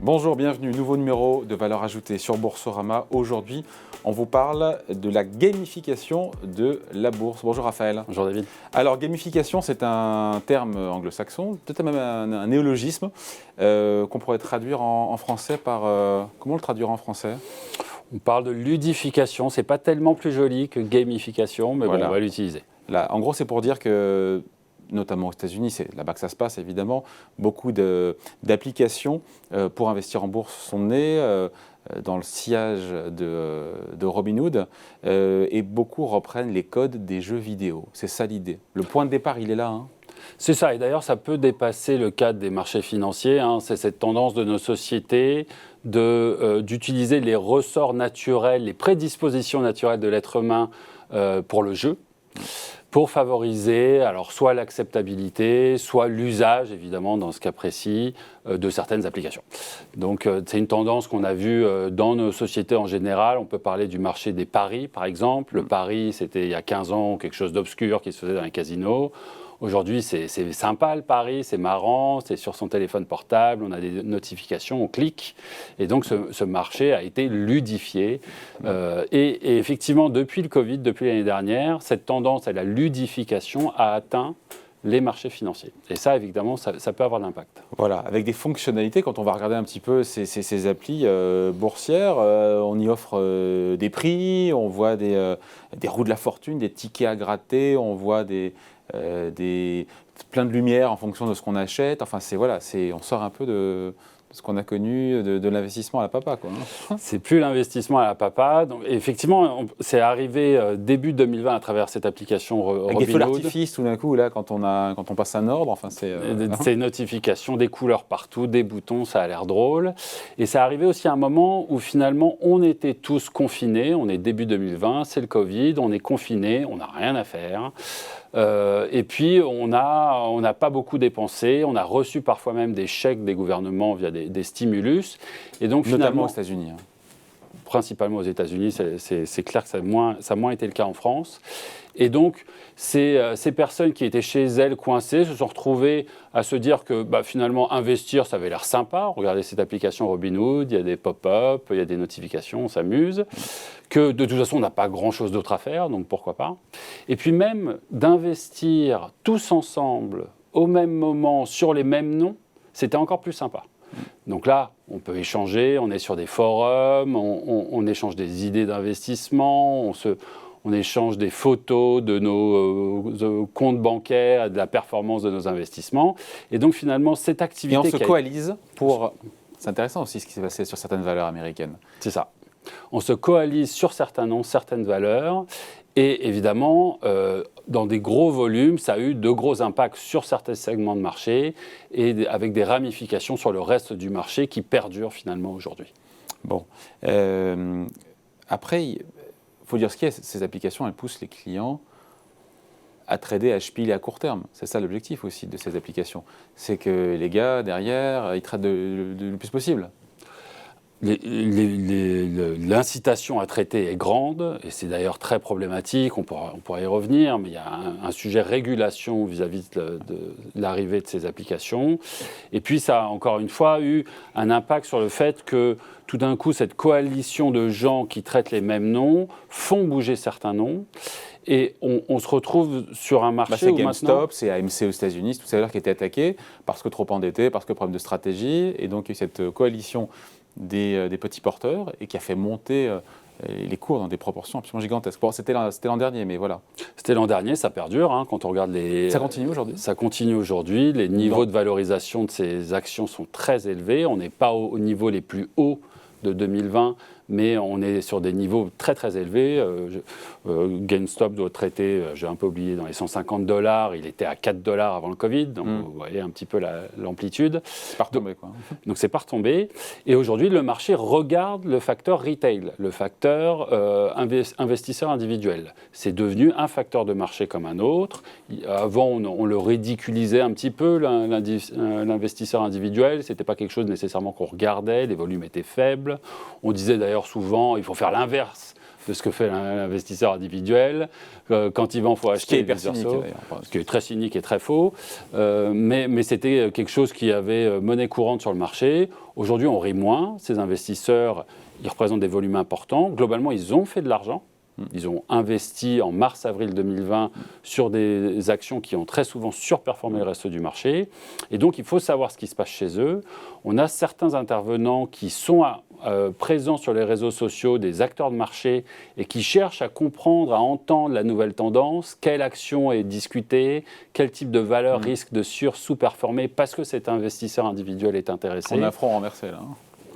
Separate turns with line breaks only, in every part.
Bonjour, bienvenue, nouveau numéro de Valeurs Ajoutées sur Boursorama. Aujourd'hui, on vous parle de la gamification de la bourse. Bonjour Raphaël.
Bonjour David.
Alors gamification, c'est un terme anglo-saxon, peut-être même un néologisme qu'on pourrait traduire en français par... comment le traduire en français ?
On parle de ludification, c'est pas tellement plus joli que gamification, mais
voilà.
Bon, on va l'utiliser.
Là, en gros, c'est pour dire que, notamment aux États-Unis, c'est là-bas que ça se passe évidemment, beaucoup d'applications pour investir en bourse sont nées dans le sillage de Robinhood et beaucoup reprennent les codes des jeux vidéo. C'est ça l'idée. Le point de départ, il est là. Hein.
C'est ça, et d'ailleurs ça peut dépasser le cadre des marchés financiers. C'est cette tendance de nos sociétés d'utiliser les ressorts naturels, les prédispositions naturelles de l'être humain pour le jeu, pour favoriser alors soit l'acceptabilité, soit l'usage, évidemment, dans ce cas précis, de certaines applications. Donc c'est une tendance qu'on a vue dans nos sociétés en général. On peut parler du marché des paris, par exemple. Le pari, c'était il y a 15 ans quelque chose d'obscur qui se faisait dans un casino. Aujourd'hui, c'est sympa le pari, c'est marrant, c'est sur son téléphone portable, on a des notifications, on clique. Et donc, ce marché a été ludifié. Et effectivement, depuis le Covid, depuis l'année dernière, cette tendance à la ludification a atteint les marchés financiers. Et ça, évidemment, ça peut avoir de l'impact.
Voilà, avec des fonctionnalités, quand on va regarder un petit peu ces applis boursières, on y offre des prix, on voit des roues de la fortune, des tickets à gratter, on voit plein de lumière en fonction de ce qu'on achète. Enfin, on sort un peu de ce qu'on a connu de l'investissement à la papa, quoi.
C'est plus l'investissement à la papa. Donc, effectivement, c'est arrivé début 2020 à travers cette application Robinhood.
Avec des feux d'artifice, tout d'un coup, là, quand on passe un ordre, enfin,
Ces notifications, des couleurs partout, des boutons, ça a l'air drôle. Et c'est arrivé aussi à un moment où finalement, on était tous confinés. On est début 2020, c'est le Covid, on est confinés, on n'a rien à faire. Et puis, on n'a pas beaucoup dépensé. On a reçu parfois même des chèques des gouvernements via des stimulus. Et donc,
notamment aux États-Unis. Hein.
Principalement aux États-Unis, c'est clair que ça a moins été le cas en France. Et donc, ces personnes qui étaient chez elles coincées se sont retrouvées à se dire que finalement, investir, ça avait l'air sympa. Regardez cette application Robinhood, il y a des pop-up, il y a des notifications, on s'amuse. Que de toute façon, on n'a pas grand-chose d'autre à faire, donc pourquoi pas. Et puis même d'investir tous ensemble, au même moment, sur les mêmes noms, c'était encore plus sympa. Donc là, on peut échanger, on est sur des forums, on échange des idées d'investissement, on échange des photos de nos comptes bancaires, de la performance de nos investissements. Et donc finalement, cette activité...
Et on se coalise pour... C'est intéressant aussi ce qui s'est passé sur certaines valeurs américaines.
C'est ça. On se coalise sur certains noms, certaines valeurs. Et évidemment, dans des gros volumes, ça a eu de gros impacts sur certains segments de marché et avec des ramifications sur le reste du marché qui perdurent finalement aujourd'hui.
Bon. Après, il faut dire ce qu'il y a, ces applications, elles poussent les clients à trader à spiler à court terme. C'est ça l'objectif aussi de ces applications. C'est que les gars, derrière, ils tradent le plus possible.
L'incitation à traiter est grande, et c'est d'ailleurs très problématique, on pourra y revenir, mais il y a un sujet régulation vis-à-vis de l'arrivée de ces applications. Et puis ça a encore une fois eu un impact sur le fait que tout d'un coup, cette coalition de gens qui traitent les mêmes noms font bouger certains noms. Et on se retrouve sur un marché où
GameStop,
maintenant...
c'est AMC aux États-Unis, c'est toutes ces valeurs qui étaient attaquées parce que trop endettées, parce que problème de stratégie. Et donc, il y a eu cette coalition des petits porteurs et qui a fait monter les cours dans des proportions absolument gigantesques. Bon, c'était l'an dernier, mais voilà.
C'était l'an dernier, ça perdure, quand on regarde les...
Ça continue aujourd'hui ?
Ça continue aujourd'hui. Les niveaux de valorisation de ces actions sont très élevés. On n'est pas au niveau les plus hauts de 2020, mais on est sur des niveaux très très élevés. GameStop doit traiter, j'ai un peu oublié, dans les $150. Il était à $4 avant le Covid, donc vous voyez un petit peu l'amplitude.
C'est pas retombé, quoi.
Donc c'est pas retombé. Et aujourd'hui, le marché regarde le facteur retail, le facteur investisseur individuel. C'est devenu un facteur de marché comme un autre. Avant, on le ridiculisait un petit peu, l'investisseur individuel. C'était pas quelque chose nécessairement qu'on regardait. Les volumes étaient faibles. On disait d'ailleurs souvent, il faut faire l'inverse de ce que fait l'investisseur individuel. Quand il vend, il faut acheter des versos. Ce qui est très cynique et très faux. Mais c'était quelque chose qui avait monnaie courante sur le marché. Aujourd'hui, on rit moins. Ces investisseurs, ils représentent des volumes importants. Globalement, ils ont fait de l'argent. Ils ont investi en mars-avril 2020 sur des actions qui ont très souvent surperformé le reste du marché. Et donc, il faut savoir ce qui se passe chez eux. On a certains intervenants qui sont présents sur les réseaux sociaux, des acteurs de marché, et qui cherchent à comprendre, à entendre la nouvelle tendance, quelle action est discutée, quel type de valeur risque de sous-performer parce que cet investisseur individuel est intéressé.
On a un front renversé, là.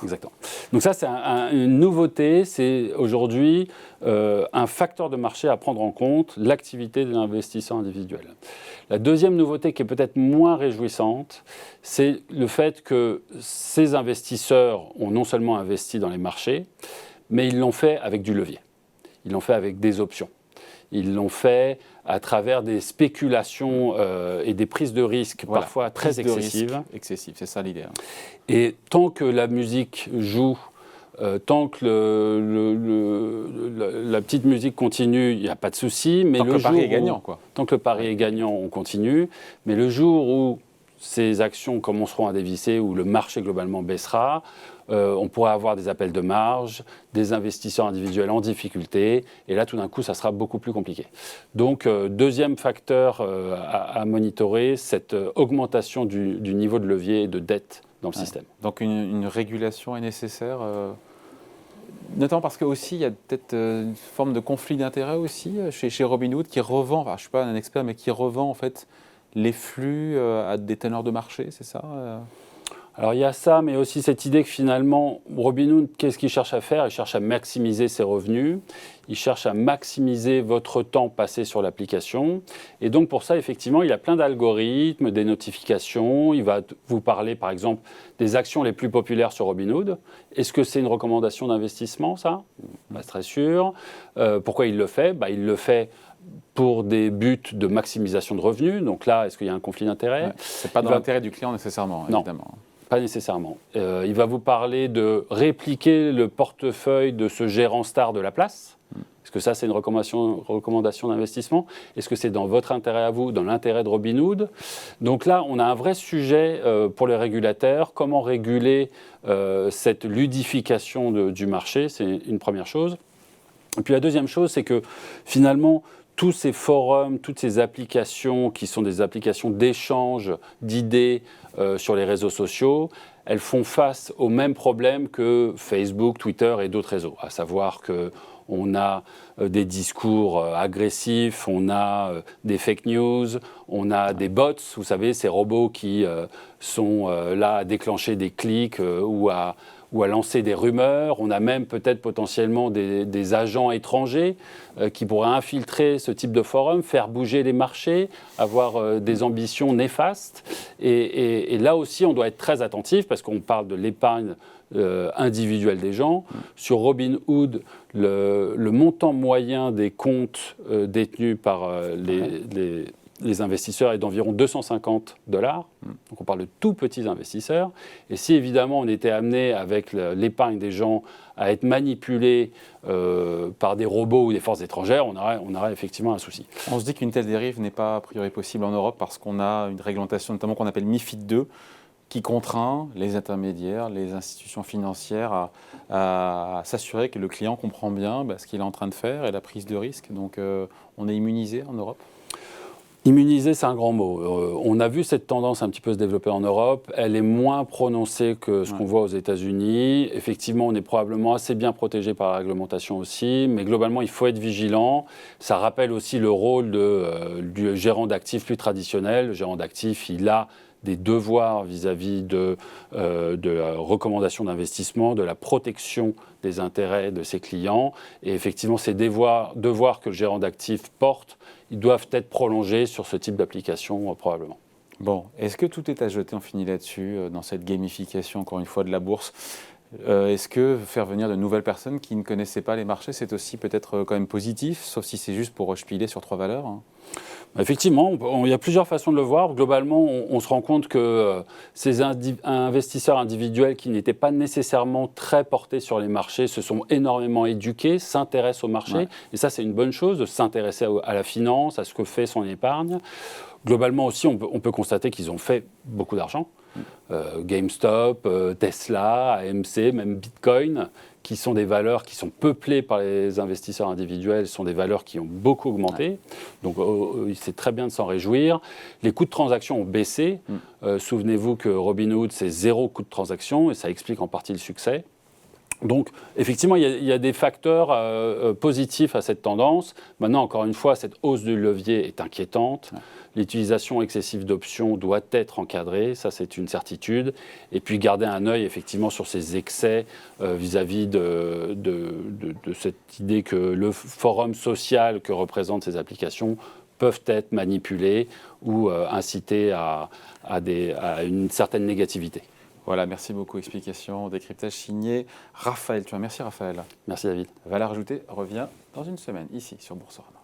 Exactement. Donc ça, c'est une nouveauté. C'est aujourd'hui un facteur de marché à prendre en compte, l'activité de l'investisseur individuel. La deuxième nouveauté qui est peut-être moins réjouissante, c'est le fait que ces investisseurs ont non seulement investi dans les marchés, mais ils l'ont fait avec du levier. Ils l'ont fait avec des options. Ils l'ont fait à travers des spéculations et des prises de risques parfois très excessives.
Excessives, c'est ça l'idée.
Et tant que la musique joue, tant que la petite musique continue, il n'y a pas de souci.
Tant que le pari est gagnant, quoi.
Tant que le pari est gagnant, on continue. Mais le jour où ces actions commenceront à dévisser, où le marché globalement baissera, on pourrait avoir des appels de marge, des investisseurs individuels en difficulté, et là tout d'un coup ça sera beaucoup plus compliqué. Donc deuxième facteur à monitorer, cette augmentation du niveau de levier et de dette dans le système.
Donc une régulation est nécessaire, notamment parce qu'il y a peut-être une forme de conflit d'intérêts aussi chez Robinhood qui revend, enfin, je ne suis pas un expert, mais qui revend en fait les flux à des teneurs de marché, c'est ça
Alors il y a ça, mais aussi cette idée que finalement, Robinhood, qu'est-ce qu'il cherche à faire? Il cherche à maximiser ses revenus, il cherche à maximiser votre temps passé sur l'application. Et donc pour ça, effectivement, il y a plein d'algorithmes, des notifications. Il va vous parler, par exemple, des actions les plus populaires sur Robinhood. Est-ce que c'est une recommandation d'investissement, ça? Pas très sûr. Pourquoi il le fait? Il le fait pour des buts de maximisation de revenus. Donc là, est-ce qu'il y a un conflit d'intérêts?
Ce n'est pas dans l'intérêt du client nécessairement, évidemment.
Non. Pas nécessairement. Il va vous parler de répliquer le portefeuille de ce gérant star de la place. Est-ce que ça, c'est une recommandation d'investissement? Est-ce que c'est dans votre intérêt à vous, dans l'intérêt de Robinhood? Donc là, on a un vrai sujet pour les régulateurs. Comment réguler cette ludification du marché? C'est une première chose. Et puis la deuxième chose, c'est que finalement, tous ces forums, toutes ces applications qui sont des applications d'échange d'idées sur les réseaux sociaux, elles font face au même problème que Facebook, Twitter et d'autres réseaux, à savoir qu'on a des discours agressifs, on a des fake news, on a des bots, vous savez, ces robots qui sont là à déclencher des clics ou à lancer des rumeurs. On a même peut-être potentiellement des agents étrangers qui pourraient infiltrer ce type de forum, faire bouger les marchés, avoir des ambitions néfastes. Et là aussi, on doit être très attentif parce qu'on parle de l'épargne individuelle des gens. Sur Robinhood, le montant moyen des comptes détenus par les investisseurs est d'environ $250. Donc on parle de tout petits investisseurs. Et si évidemment on était amené avec l'épargne des gens à être manipulé par des robots ou des forces étrangères, on aurait effectivement un souci.
On se dit qu'une telle dérive n'est pas a priori possible en Europe parce qu'on a une réglementation notamment qu'on appelle MiFID II qui contraint les intermédiaires, les institutions financières à s'assurer que le client comprend bien ce qu'il est en train de faire et la prise de risque. Donc on est immunisé en Europe.
Immunisé, c'est un grand mot. On a vu cette tendance un petit peu se développer en Europe. Elle est moins prononcée que ce qu'on voit aux États-Unis. Effectivement, on est probablement assez bien protégé par la réglementation aussi, mais globalement, il faut être vigilant. Ça rappelle aussi le rôle du gérant d'actifs plus traditionnel. Le gérant d'actifs, il a des devoirs vis-à-vis de la recommandation d'investissement, de la protection des intérêts de ses clients. Et effectivement, ces devoirs que le gérant d'actifs porte, ils doivent être prolongés sur ce type d'application probablement.
Bon, est-ce que tout est à jeter, on finit là-dessus, dans cette gamification, encore une fois, de la bourse? Est-ce que faire venir de nouvelles personnes qui ne connaissaient pas les marchés, c'est aussi peut-être quand même positif, sauf si c'est juste pour respiler sur 3 valeurs, hein?
Effectivement, il y a plusieurs façons de le voir. Globalement, on se rend compte que ces investisseurs individuels qui n'étaient pas nécessairement très portés sur les marchés se sont énormément éduqués, s'intéressent au marché. Ouais. Et ça, c'est une bonne chose, de s'intéresser à la finance, à ce que fait son épargne. Globalement aussi, on peut constater qu'ils ont fait beaucoup d'argent. GameStop, Tesla, AMC, même Bitcoin, qui sont des valeurs qui sont peuplées par les investisseurs individuels, sont des valeurs qui ont beaucoup augmenté. Ouais. Donc c'est très bien de s'en réjouir. Les coûts de transaction ont baissé. Souvenez-vous que Robinhood, c'est 0 coût de transaction et ça explique en partie le succès. Donc, effectivement, il y a des facteurs positifs à cette tendance. Maintenant, encore une fois, cette hausse du levier est inquiétante. Ouais. L'utilisation excessive d'options doit être encadrée, ça c'est une certitude. Et puis garder un œil effectivement sur ces excès vis-à-vis de cette idée que le forum social que représentent ces applications peuvent être manipulés ou incités à une certaine négativité.
Voilà, merci beaucoup. Explication, décryptage signé Raphaël. Merci Raphaël.
Merci David.
Valeur ajoutée revient dans une semaine ici sur Boursorama.